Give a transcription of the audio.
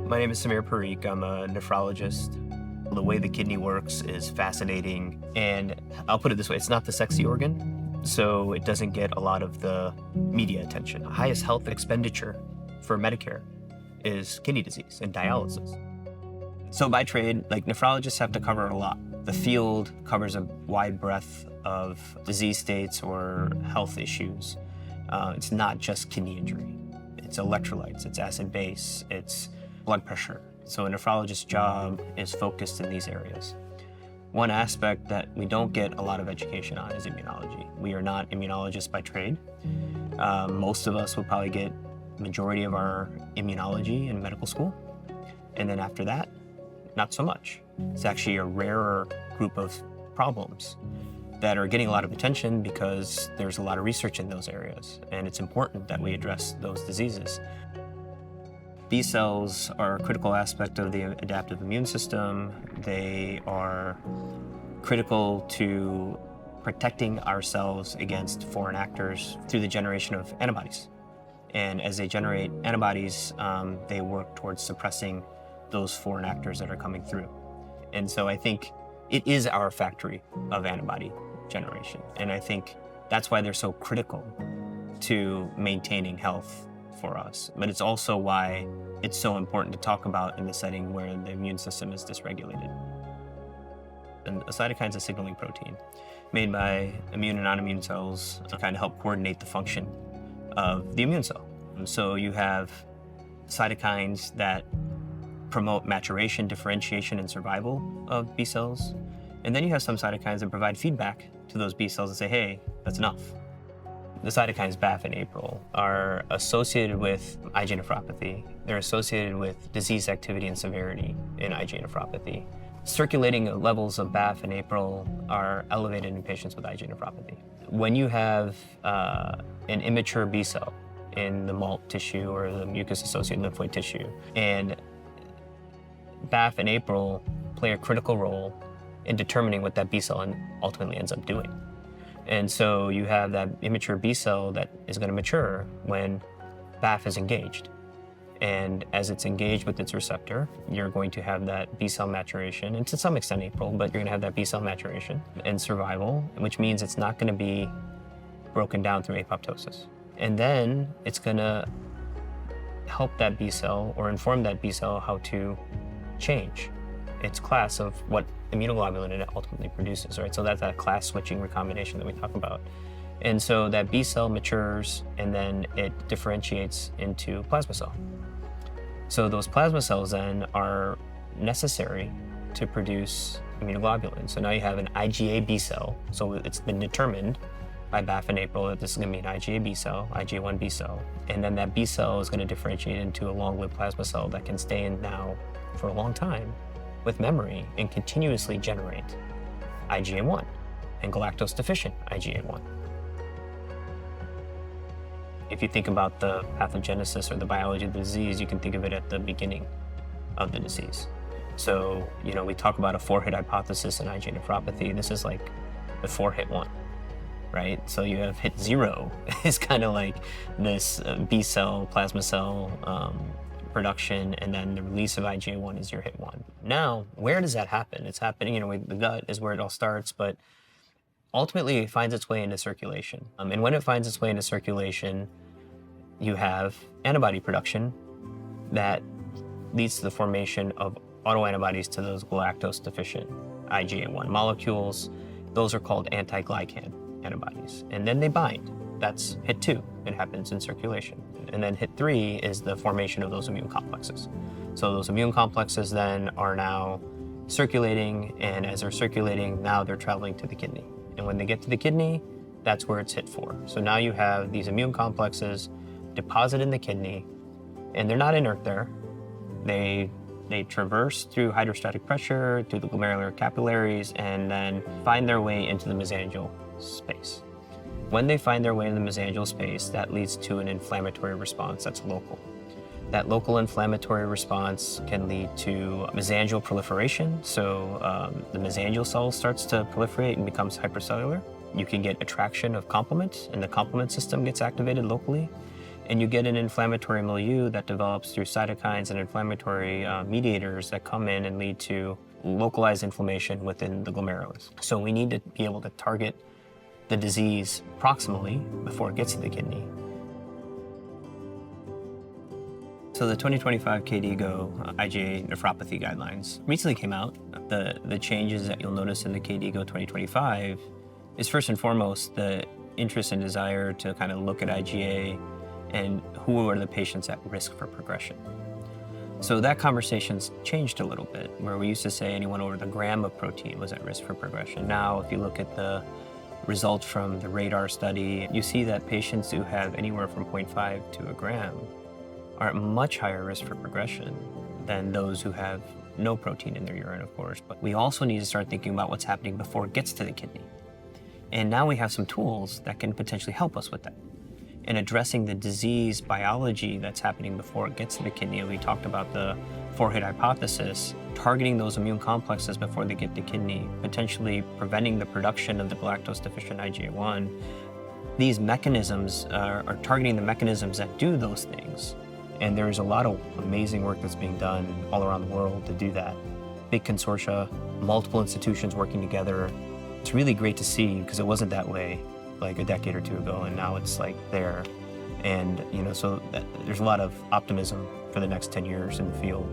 My name is Samir Parikh. I'm a nephrologist. The way the kidney works is fascinating, and I'll put it this way, it's not the sexy organ, so it doesn't get a lot of the media attention. The highest health expenditure for Medicare is kidney disease and dialysis. So by trade, nephrologists have to cover a lot. The field covers a wide breadth of disease states or health issues. It's not just kidney injury. It's electrolytes, it's acid base, it's blood pressure. So a nephrologist's job is focused in these areas. One aspect that we don't get a lot of education on is immunology. We are not immunologists by trade. Most of us will probably get majority of our immunology in medical school. And then after that, not so much. It's actually a rarer group of problems that are getting a lot of attention because there's a lot of research in those areas, and it's important that we address those diseases. B cells are a critical aspect of the adaptive immune system. They are critical to protecting ourselves against foreign actors through the generation of antibodies. And as they generate antibodies, they work towards suppressing those foreign actors that are coming through. And so I think it is our factory of antibody generation. And I think that's why they're so critical to maintaining health for us. But it's also why it's so important to talk about in the setting where the immune system is dysregulated. And a cytokine is a signaling protein made by immune and non-immune cells to kind of help coordinate the function of the immune cell. And so you have cytokines that promote maturation, differentiation, and survival of B cells. And then you have some cytokines that provide feedback to those B cells and say, hey, that's enough. The cytokines BAFF and APRIL are associated with IgA nephropathy. They're associated with disease activity and severity in IgA nephropathy. Circulating levels of BAFF and APRIL are elevated in patients with IgA nephropathy. When you have an immature B cell in the MALT tissue or the mucus-associated lymphoid tissue, and BAFF and APRIL play a critical role in determining what that B cell ultimately ends up doing. And so you have that immature B cell that is going to mature when BAFF is engaged. And as it's engaged with its receptor, you're going to have that B cell maturation, and to some extent APRIL, but you're going to have that B cell maturation and survival, which means it's not going to be broken down through apoptosis. And then it's going to help that B cell or inform that B cell how to change its class of what immunoglobulin it ultimately produces, right? So that's that class switching recombination that we talk about. And so that B cell matures and then it differentiates into plasma cell. So those plasma cells then are necessary to produce immunoglobulin. So now you have an IgA B cell. So it's been determined by BAFF and APRIL that this is going to be an IgA B cell, IgA1 B cell. And then that B cell is going to differentiate into a long-lived plasma cell that can stay in now for a long time with memory and continuously generate IgA1 and galactose deficient IgA1. If you think about the pathogenesis or the biology of the disease, you can think of it at the beginning of the disease. So, we talk about a 4-hit hypothesis in IgA nephropathy. This is like the 4-hit one, right? So you have hit 0 is kind of like this B cell, plasma cell production, and then the release of IgA1 is your hit 1. Now, where does that happen? It's happening, the gut is where it all starts, but ultimately it finds its way into circulation. And when it finds its way into circulation, you have antibody production that leads to the formation of autoantibodies to those galactose deficient IgA1 molecules. Those are called anti-glycan antibodies. And then they bind. That's hit 2. It happens in circulation. And then hit 3 is the formation of those immune complexes. So those immune complexes then are now circulating, and as they're circulating, now they're traveling to the kidney. And when they get to the kidney, that's where it's hit 4. So now you have these immune complexes deposit in the kidney, and they're not inert there. They traverse through hydrostatic pressure, through the glomerular capillaries, and then find their way into the mesangial space. When they find their way in the mesangial space, that leads to an inflammatory response that's local. That local inflammatory response can lead to mesangial proliferation. So the mesangial cell starts to proliferate and becomes hypercellular. You can get attraction of complement, and the complement system gets activated locally. And you get an inflammatory milieu that develops through cytokines and inflammatory mediators that come in and lead to localized inflammation within the glomerulus. So we need to be able to target the disease proximally before it gets to the kidney. So the 2025 KDIGO IgA nephropathy guidelines recently came out. The changes that you'll notice in the KDIGO 2025 is first and foremost the interest and desire to kind of look at IgA and who are the patients at risk for progression. So that conversation's changed a little bit, where we used to say anyone over the gram of protein was at risk for progression. Now, if you look at the results from the RADAR study, you see that patients who have anywhere from 0.5 to a gram are at much higher risk for progression than those who have no protein in their urine, of course. But we also need to start thinking about what's happening before it gets to the kidney. And now we have some tools that can potentially help us with that. In addressing the disease biology that's happening before it gets to the kidney, we talked about the four-hit hypothesis, targeting those immune complexes before they get to kidney, potentially preventing the production of the galactose-deficient IgA1. These mechanisms are targeting the mechanisms that do those things. And there's a lot of amazing work that's being done all around the world to do that. Big consortia, multiple institutions working together. It's really great to see, because it wasn't that way like a decade or two ago, and now it's like there. And so there's a lot of optimism for the next 10 years in the field.